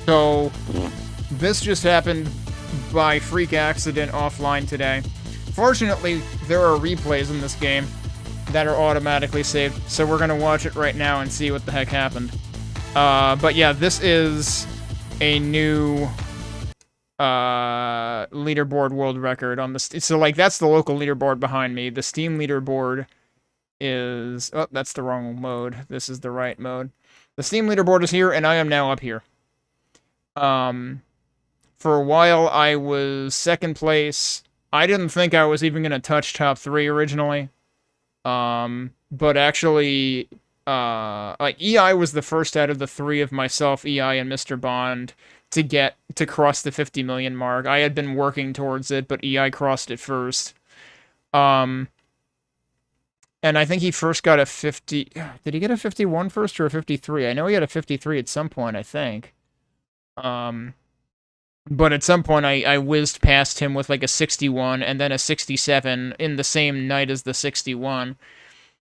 So, this just happened by freak accident offline today. Fortunately, there are replays in this game that are automatically saved, so we're gonna watch it right now and see what the heck happened. But yeah, this is a new leaderboard world record on the so like that's the local leaderboard behind me. The Steam leaderboard is that's the wrong mode. This is the right mode. The Steam leaderboard is here, and I am now up here. For a while I was second place. I didn't think I was even gonna touch top 3 originally. But actually, like EI was the first out of the 3 of myself, EI, and Mr. Bond to cross the 50 million mark. I had been working towards it, but EI crossed it first. And I think he first got a 50... Did he get a 51 first or a 53? I know he had a 53 at some point, I think. But at some point I whizzed past him with like a 61 and then a 67 in the same night as the 61.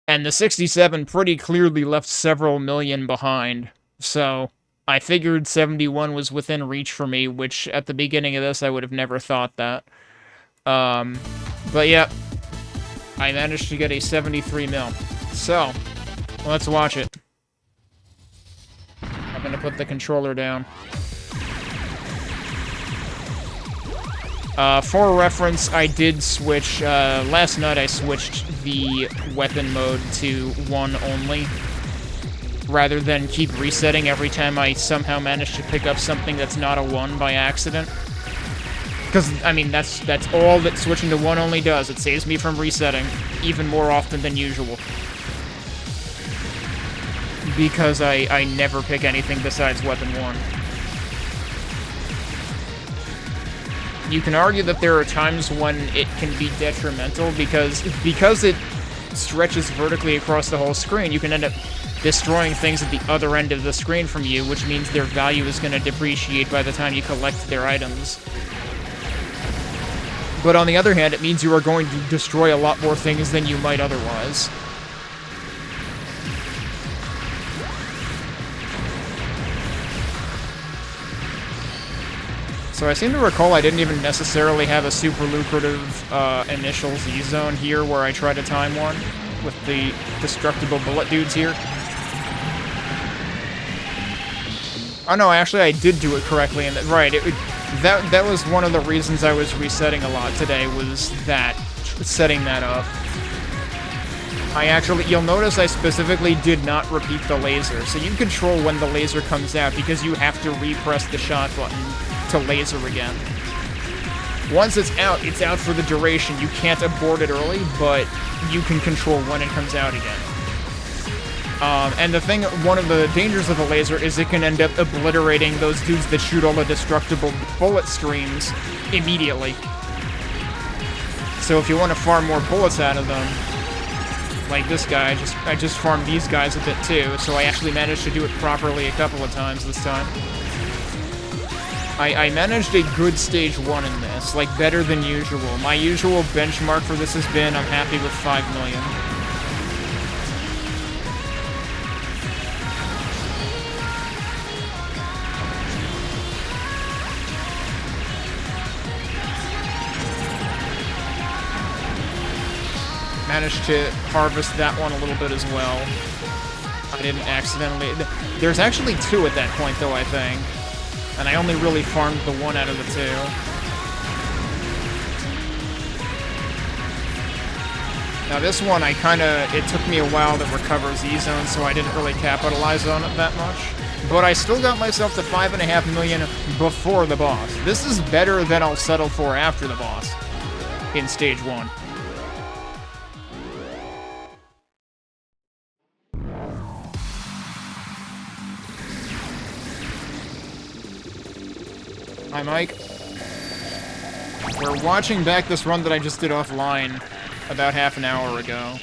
And the 67 pretty clearly left several million behind. So I figured 71 was within reach for me, which at the beginning of this I would have never thought that. But yeah, I managed to get a 73 mil. So, let's watch it. I'm gonna put the controller down. For reference, I did switch, last night I switched the weapon mode to 1 only, rather than keep resetting every time I somehow manage to pick up something that's not a 1 by accident. Because, I mean, that's all that switching to 1 only does. It saves me from resetting, even more often than usual. Because I never pick anything besides weapon 1. You can argue that there are times when it can be detrimental because it stretches vertically across the whole screen. You can end up destroying things at the other end of the screen from you, which means their value is going to depreciate by the time you collect their items. But on the other hand, it means you are going to destroy a lot more things than you might otherwise. So I seem to recall I didn't even necessarily have a super lucrative initial Z-zone here where I try to time one with the destructible bullet dudes here. Oh no, actually I did do it correctly, and right, that was one of the reasons I was resetting a lot today, was that, setting that up. You'll notice I specifically did not repeat the laser, so you control when the laser comes out because you have to repress the shot button to laser again. Once it's out for the duration. You can't abort it early, but you can control when it comes out again. And one of the dangers of a laser is it can end up obliterating those dudes that shoot all the destructible bullet streams immediately. So if you want to farm more bullets out of them, like this guy, I just farmed these guys a bit too, so I actually managed to do it properly a couple of times this time. I managed a good stage 1 in this, like better than usual. My usual benchmark for this has been I'm happy with 5 million. Managed to harvest that one a little bit as well. I didn't accidentally... There's actually 2 at that point, though, I think. And I only really farmed the 1 out of the 2. Now this one, it took me a while to recover Z-Zone, so I didn't really capitalize on it that much. But I still got myself to 5.5 million before the boss. This is better than I'll settle for after the boss in stage 1. Hi, Mike. We're watching back this run that I just did offline about half an hour ago.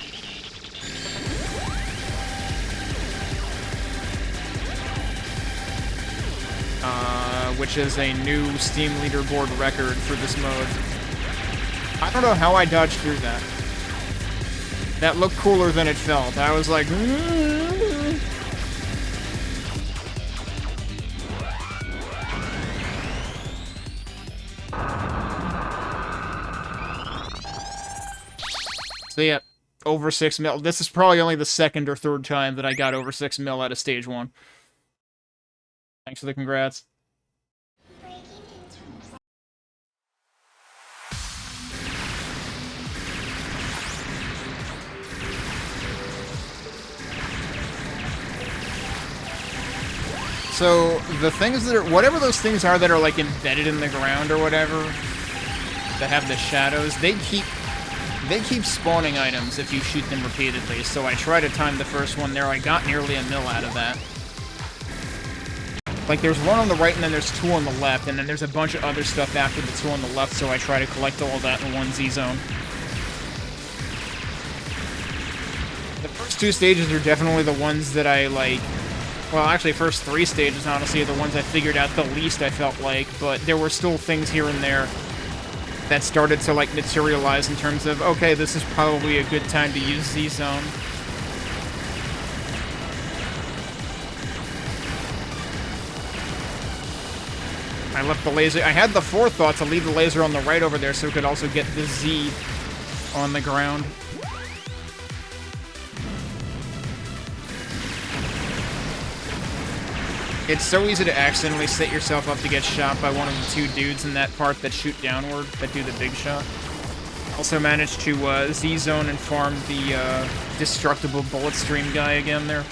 Which is a new Steam leaderboard record for this mode. I don't know how I dodged through that. That looked cooler than it felt. I was like... So yeah, over 6 mil. This is probably only the second or third time that I got over 6 mil out of stage 1. Thanks for the congrats. So, the things that are, whatever those things are that are, like, embedded in the ground or whatever, that have the shadows, they keep spawning items if you shoot them repeatedly, so I try to time the first one there. I got nearly a mil out of that. Like, there's one on the right, and then there's 2 on the left, and then there's a bunch of other stuff after the 2 on the left, so I try to collect all that in one Z-zone. The first 2 stages are definitely the ones that I, like... Well, actually, first 3 stages, honestly, are the ones I figured out the least, I felt like, but there were still things here and there that started to, like, materialize in terms of, okay, this is probably a good time to use Z-Zone. I left the laser... I had the forethought to leave the laser on the right over there so we could also get the Z on the ground. It's so easy to accidentally set yourself up to get shot by one of the 2 dudes in that part that shoot downward, that do the big shot. Also managed to Z-zone and farm the destructible bullet stream guy again there.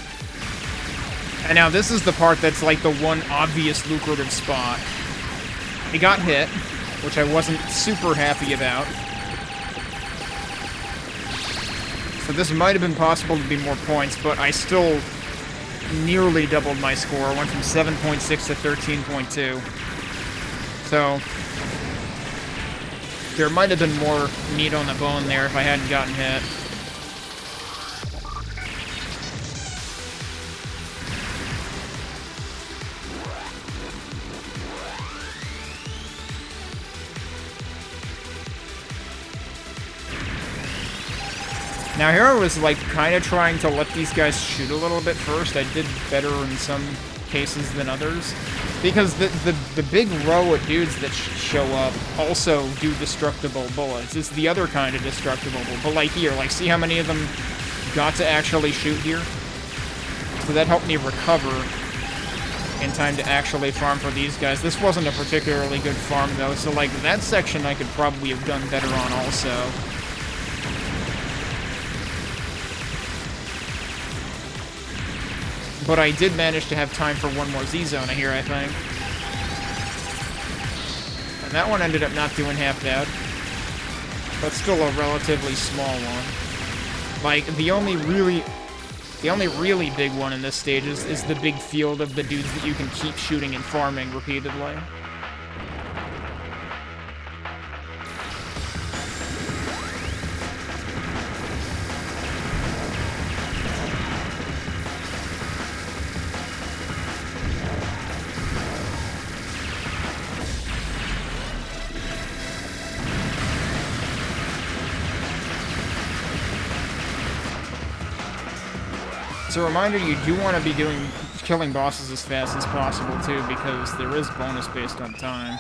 And now this is the part that's like the one obvious lucrative spot. He got hit, which I wasn't super happy about. So this might have been possible to be more points, but I still nearly doubled my score. Went from 7.6 to 13.2. So there might have been more meat on the bone there if I hadn't gotten hit. Now here I was like kind of trying to let these guys shoot a little bit first. I did better in some cases than others. Because the big row of dudes that show up also do destructible bullets. It's the other kind of destructible bullet. But like here, like see how many of them got to actually shoot here? So that helped me recover in time to actually farm for these guys. This wasn't a particularly good farm though, so like that section I could probably have done better on also. But I did manage to have time for one more Z-zone here, I think. And that one ended up not doing half bad. But still a relatively small one. Like, the only really big one in this stage is the big field of the dudes that you can keep shooting and farming repeatedly. As a reminder, you do want to be killing bosses as fast as possible, too, because there is bonus based on time.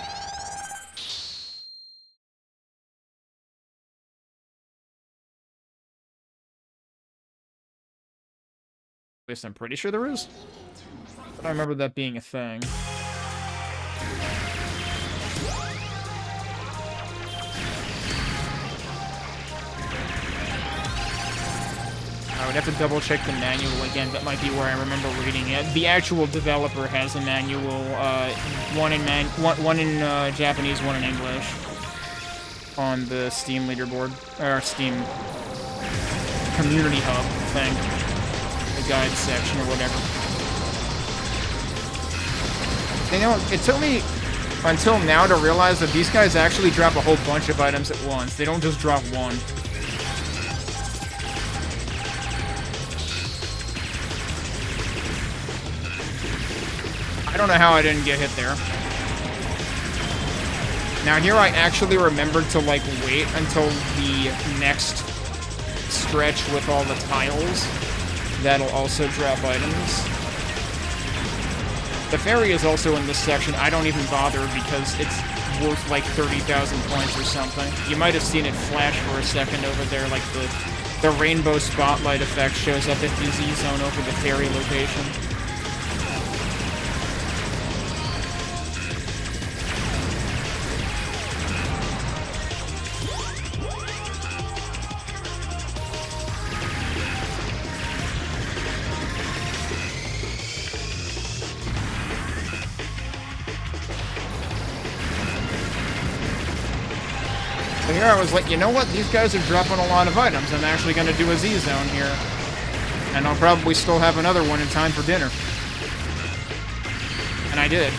At least I'm pretty sure there is. But I remember that being a thing. I would have to double check the manual again. That might be where I remember reading it. The actual developer has a manual, one in Japanese, one in English, on the Steam leaderboard, or Steam community hub thing, the guide section or whatever. You know, it took me until now to realize that these guys actually drop a whole bunch of items at once. They don't just drop one. I don't know how I didn't get hit there. Now here I actually remembered to like wait until the next stretch with all the tiles. That'll also drop items. The ferry is also in this section. I don't even bother because it's worth like 30,000 points or something. You might have seen it flash for a second over there, like the The rainbow spotlight effect shows up at the Z-zone over the ferry location. So here I was like, you know what? These guys are dropping a lot of items. I'm actually going to do a Z-zone here. And I'll probably still have another one in time for dinner. And I did.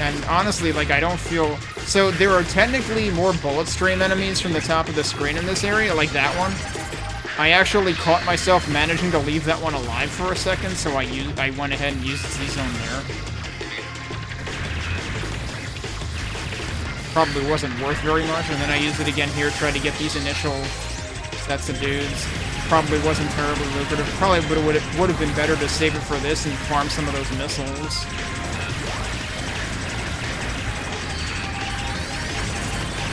And honestly, like, I don't feel... So there are technically more bullet stream enemies from the top of the screen in this area, like that one. I actually caught myself managing to leave that one alive for a second, so I went ahead and used Z-zone there. Probably wasn't worth very much, and then I used it again here, tried to get these initial sets of dudes. Probably wasn't terribly lucrative. Probably would have been better to save it for this and farm some of those missiles.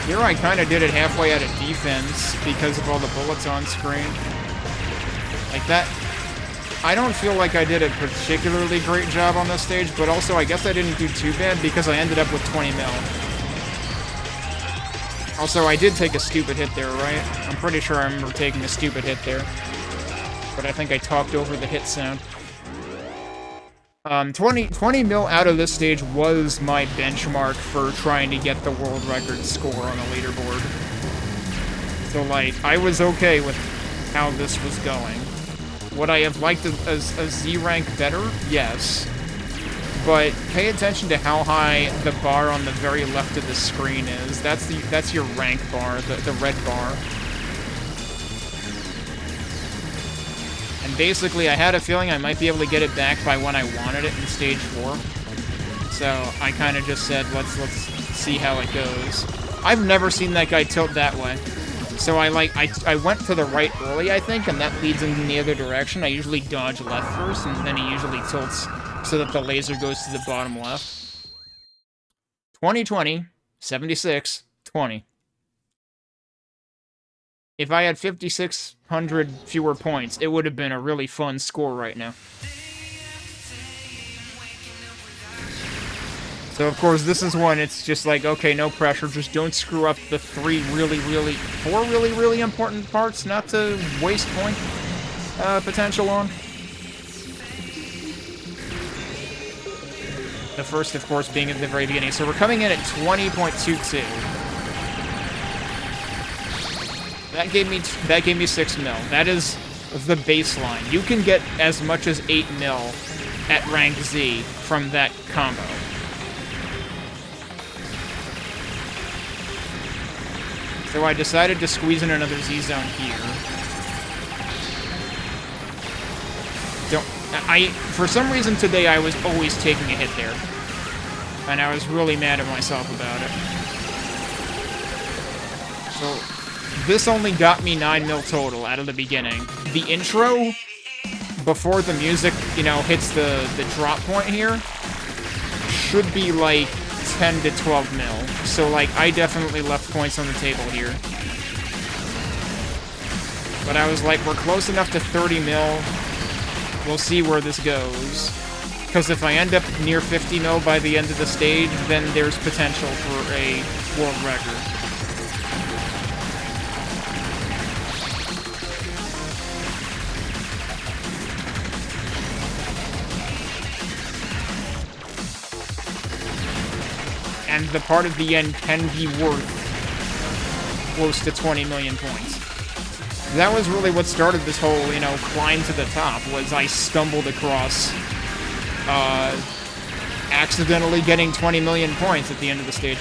Here I kind of did it halfway out of defense because of all the bullets on screen. Like that. I don't feel like I did a particularly great job on this stage, but also I guess I didn't do too bad because I ended up with 20 mil. Also, I did take a stupid hit there, right? I'm pretty sure I remember taking a stupid hit there. But I think I talked over the hit sound. 20 mil out of this stage was my benchmark for trying to get the world record score on the leaderboard. So, like, I was okay with how this was going. Would I have liked a Z rank better? Yes. But pay attention to how high the bar on the very left of the screen is. That's your rank bar, the red bar. And basically, I had a feeling I might be able to get it back by when I wanted it in stage 4. So I kind of just said, let's see how it goes. I've never seen that guy tilt that way. So I went to the right early, I think, and that leads in the other direction. I usually dodge left first, and then he usually tilts so that the laser goes to the bottom left. 2020, 76, 20. If I had 5,600 fewer points, it would have been a really fun score right now. So, of course, this is one, it's just like, okay, no pressure, just don't screw up the four really important parts, not to waste point potential on. The first, of course, being at the very beginning. So we're coming in at 20.22. That gave me 6 mil. That is the baseline. You can get as much as 8 mil at rank Z from that combo. So I decided to squeeze in another Z-zone here. For some reason today I was always taking a hit there. And I was really mad at myself about it. So this only got me 9 mil total out of the beginning. The intro, before the music, you know, hits the drop point here, should be like 10 to 12 mil. So, like, I definitely left points on the table here. But I was like, we're close enough to 30 mil. We'll see where this goes. Because if I end up near 50 mil by the end of the stage, then there's potential for a world record. And the part at the end can be worth close to 20 million points. That was really what started this whole, you know, climb to the top, was I stumbled across accidentally getting 20 million points at the end of the stage.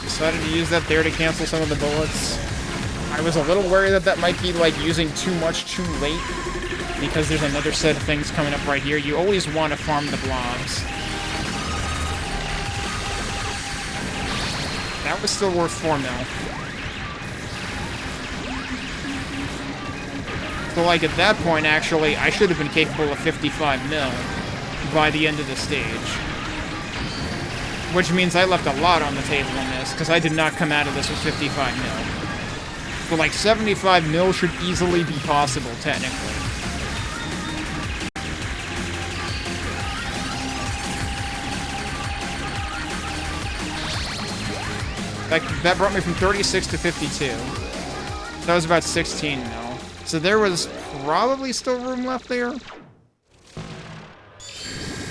Decided to use that there to cancel some of the bullets. I was a little worried that that might be, like, using too much too late, because there's another set of things coming up right here. You always want to farm the blobs. That was still worth 4 mil. So, like, at that point, actually, I should have been capable of 55 mil by the end of the stage. Which means I left a lot on the table in this, because I did not come out of this with 55 mil. But, like, 75 mil should easily be possible, technically. That brought me from 36 to 52. That was about 16 mil. So there was probably still room left there.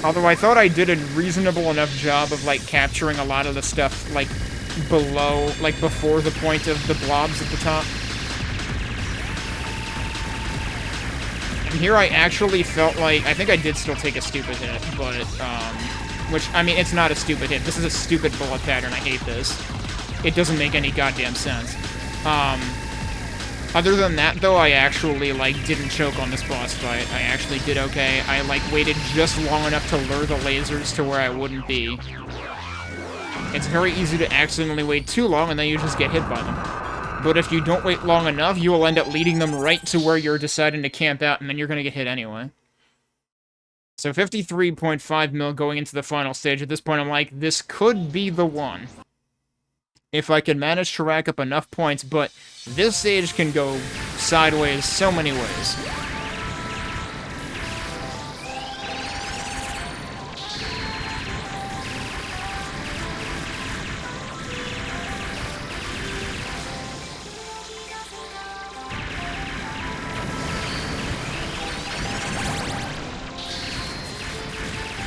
Although I thought I did a reasonable enough job of, like, capturing a lot of the stuff, like, below, like, before the point of the blobs at the top. And here I actually felt like, I think I did still take a stupid hit, but, which, I mean, it's not a stupid hit. This is a stupid bullet pattern. I hate this. It doesn't make any goddamn sense. Other than that, though, I actually, like, didn't choke on this boss fight. I actually did okay. I, like, waited just long enough to lure the lasers to where I wouldn't be. It's very easy to accidentally wait too long, and then you just get hit by them. But if you don't wait long enough, you will end up leading them right to where you're deciding to camp out, and then you're gonna get hit anyway. So 53.5 mil going into the final stage. At this point, I'm like, this could be the one. If I can manage to rack up enough points, but this stage can go sideways so many ways.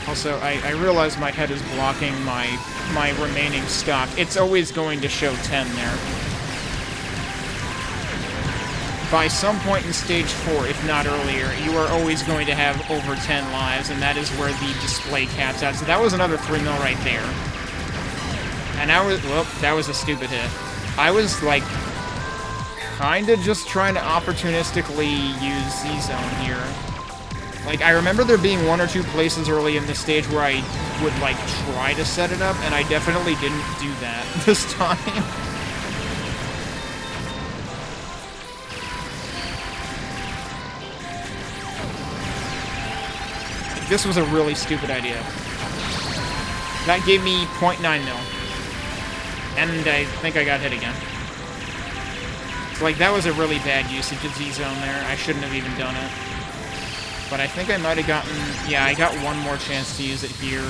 Also, I realize my head is blocking my remaining stock. It's always going to show 10 there. By some point in stage 4, if not earlier, you are always going to have over 10 lives, and that is where the display caps out. So that was another 3 mil right there. And I was, well, that was a stupid hit. I was, like, kinda just trying to opportunistically use Z-Zone here. Like, I remember there being 1 or 2 places early in this stage where I would, like, try to set it up, and I definitely didn't do that this time. This was a really stupid idea. That gave me 0.9 mil. And I think I got hit again. So, like, that was a really bad usage of Z-Zone there. I shouldn't have even done it. But I think I might have gotten... Yeah, I got one more chance to use it here.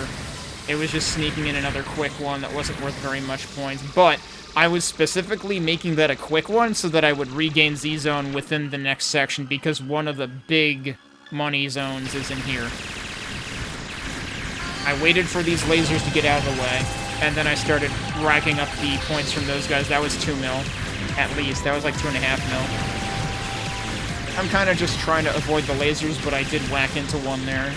It was just sneaking in another quick one that wasn't worth very much points. But I was specifically making that a quick one so that I would regain Z-Zone within the next section, because one of the big money zones is in here. I waited for these lasers to get out of the way, and then I started racking up the points from those guys. That was 2 mil, at least. That was like 2.5 mil. I'm kind of just trying to avoid the lasers, but I did whack into one there.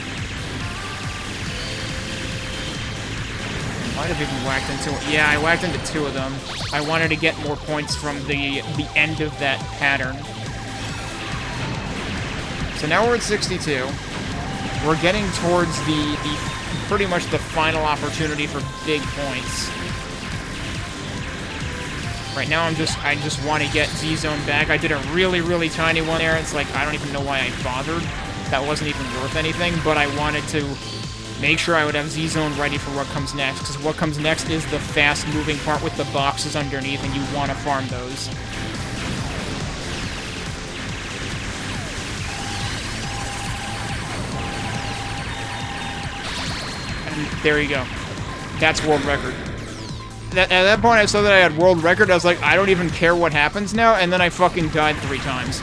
Might have even whacked into... Yeah, I whacked into 2 of them. I wanted to get more points from the end of that pattern. So now we're at 62. We're getting towards the pretty much the final opportunity for big points. Right now, I just want to get Z-Zone back. I did a really, really tiny one there. It's like, I don't even know why I bothered. That wasn't even worth anything, but I wanted to make sure I would have Z-Zone ready for what comes next, because what comes next is the fast-moving part with the boxes underneath, and you want to farm those. And there you go. That's world record. At that point, I saw that I had world record. I was like, I don't even care what happens now, and then I fucking died 3 times.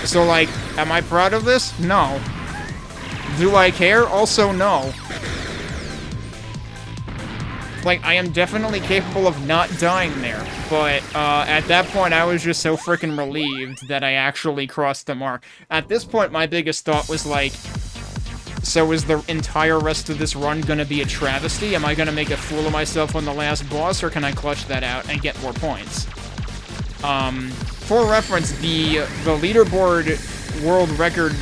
So, like, am I proud of this? No. Do I care? Also, no. Like, I am definitely capable of not dying there, but at that point, I was just so freaking relieved that I actually crossed the mark. At this point, my biggest thought was like, so is the entire rest of this run gonna be a travesty? Am I gonna make a fool of myself on the last boss, or can I clutch that out and get more points? For reference, the leaderboard world record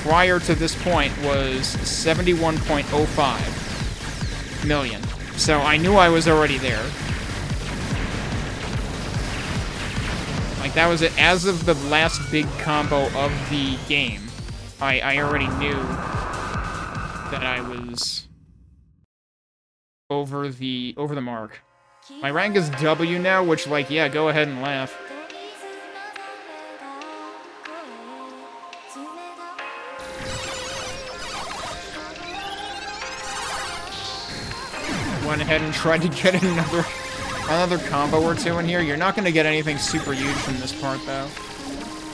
prior to this point was 71.05 million. So I knew I was already there. Like, that was it. As of the last big combo of the game, I already knew that I was over the mark. My rank is W now, which, like, yeah, go ahead and laugh. Went ahead and tried to get another combo or two in here. You're not going to get anything super huge from this part, though.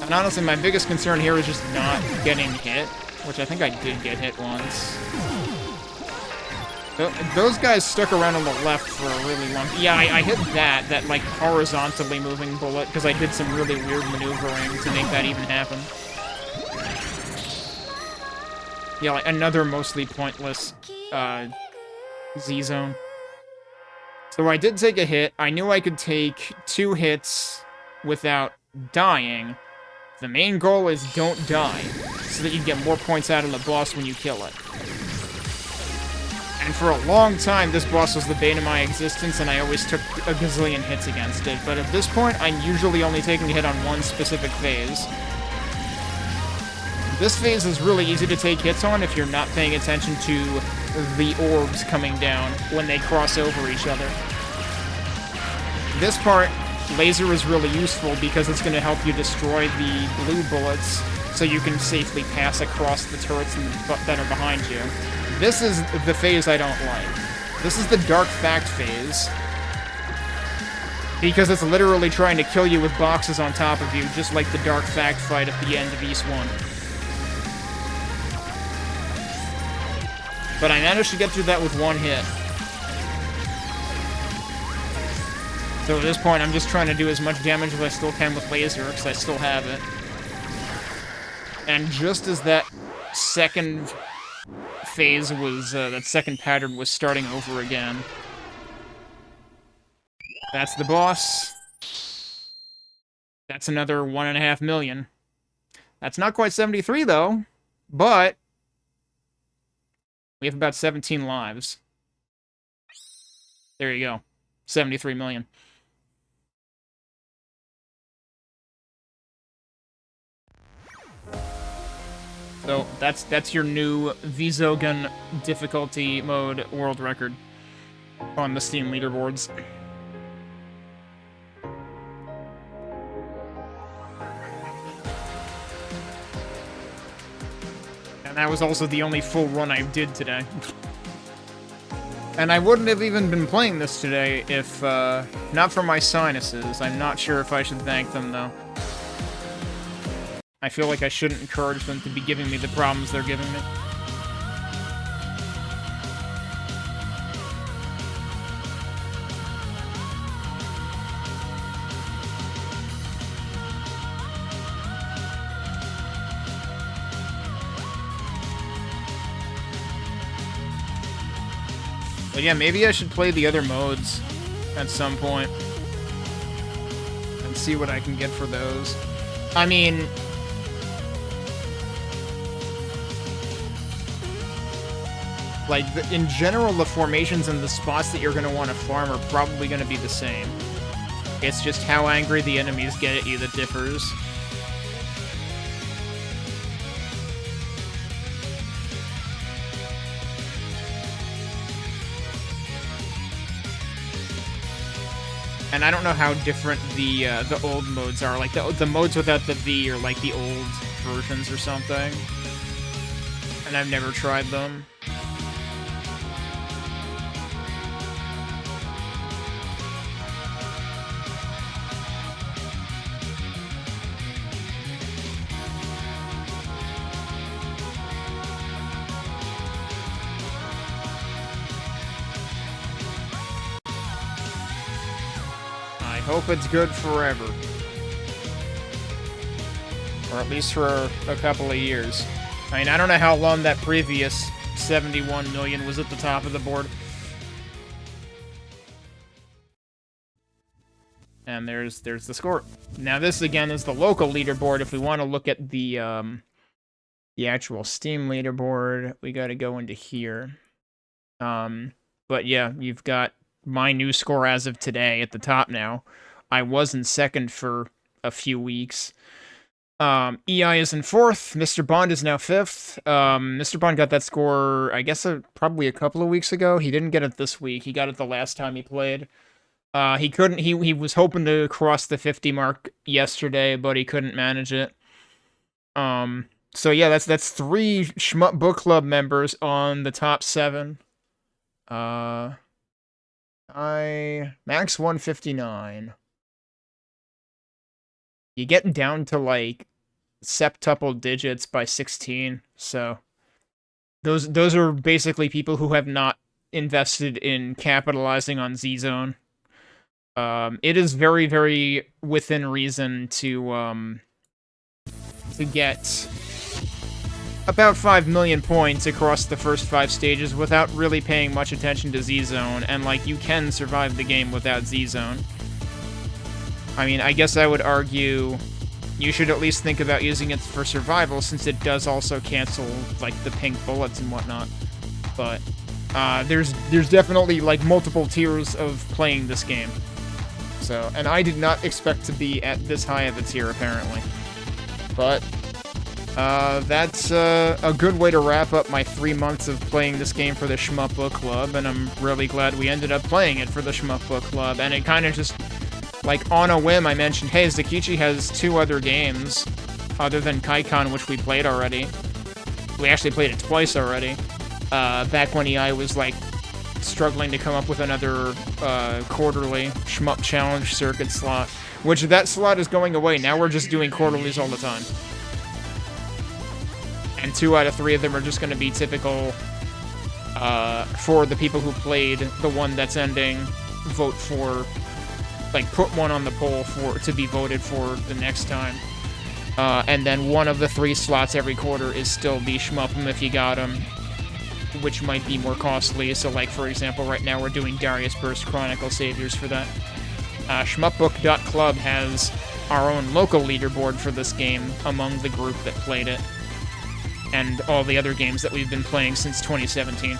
And honestly, my biggest concern here is just not getting hit, which I think I did get hit once. Those guys stuck around on the left for a really long... Yeah, I hit that like, horizontally moving bullet, because I did some really weird maneuvering to make that even happen. Yeah, like, another mostly pointless, Z-zone. So I did take a hit. I knew I could take 2 hits without dying. The main goal is don't die, so that you get more points out of the boss when you kill it. And for a long time, this boss was the bane of my existence, and I always took a gazillion hits against it. But at this point, I'm usually only taking a hit on one specific phase. This phase is really easy to take hits on if you're not paying attention to the orbs coming down when they cross over each other. This part, laser is really useful because it's going to help you destroy the blue bullets so you can safely pass across the turrets that are behind you. This is the phase I don't like. This is the Dark Fact phase, because it's literally trying to kill you with boxes on top of you, just like the Dark Fact fight at the end of East 1. But I managed to get through that with 1 hit. So at this point, I'm just trying to do as much damage as I still can with laser, because I still have it. And just as that second phase was, that second pattern was starting over again. That's the boss. That's another 1.5 million. That's not quite 73, though, but we have about 17 lives. There you go. 73 million. So that's your new vZogen difficulty mode world record on the Steam leaderboards. And that was also the only full run I did today. And I wouldn't have even been playing this today if, not for my sinuses. I'm not sure if I should thank them, though. I feel like I shouldn't encourage them to be giving me the problems they're giving me. But yeah, maybe I should play the other modes at some point and see what I can get for those. I mean, like, in general, the formations and the spots that you're going to want to farm are probably going to be the same. It's just how angry the enemies get at you that differs. And I don't know how different the old modes are. Like, the modes without the V are like the old versions or something. And I've never tried them. I hope it's good forever. Or at least for a couple of years. I mean, I don't know how long that previous 71 million was at the top of the board. And there's the score. Now this again is the local leaderboard. If we want to look at the actual Steam leaderboard, we got to go into here. But yeah, you've got my new score as of today at the top now. I was in second for a few weeks. EI is in fourth. Mr. Bond is now fifth. Mr. Bond got that score, I guess, probably a couple of weeks ago. He didn't get it this week. He got it the last time he played. He couldn't. He was hoping to cross the 50 mark yesterday, but he couldn't manage it. So yeah, that's 3 Shmup Book Club members on the top 7. I max 159. You get down to like septuple digits by 16, so those are basically people who have not invested in capitalizing on vZogen. It is very, very within reason to get about 5 million points across the first 5 stages without really paying much attention to vZogen, and like you can survive the game without vZogen. I mean, I guess I would argue you should at least think about using it for survival, since it does also cancel like the pink bullets and whatnot. But there's definitely like multiple tiers of playing this game. So, and I did not expect to be at this high of a tier apparently. But that's a good way to wrap up my 3 months of playing this game for the Shmup Book Club, and I'm really glad we ended up playing it for the Shmup Book Club. And it kind of just, like, on a whim, I mentioned, hey, Zakichi has 2 other games other than Kaikon, which we played already. We actually played it twice already. Back when EI was, like, struggling to come up with another quarterly Shmup Challenge circuit slot, which that slot is going away. Now we're just doing quarterlies all the time. And 2 out of 3 of them are just going to be typical for the people who played the one that's ending, vote for, like, put one on the poll to be voted for the next time. And then 1 of the 3 slots every quarter is still the Shmup 'em if you got 'em, which might be more costly. So, like, for example, right now we're doing Darius Burst Chronicle Saviors for that. Shmupbook.club has our own local leaderboard for this game among the group that played it, and all the other games that we've been playing since 2017.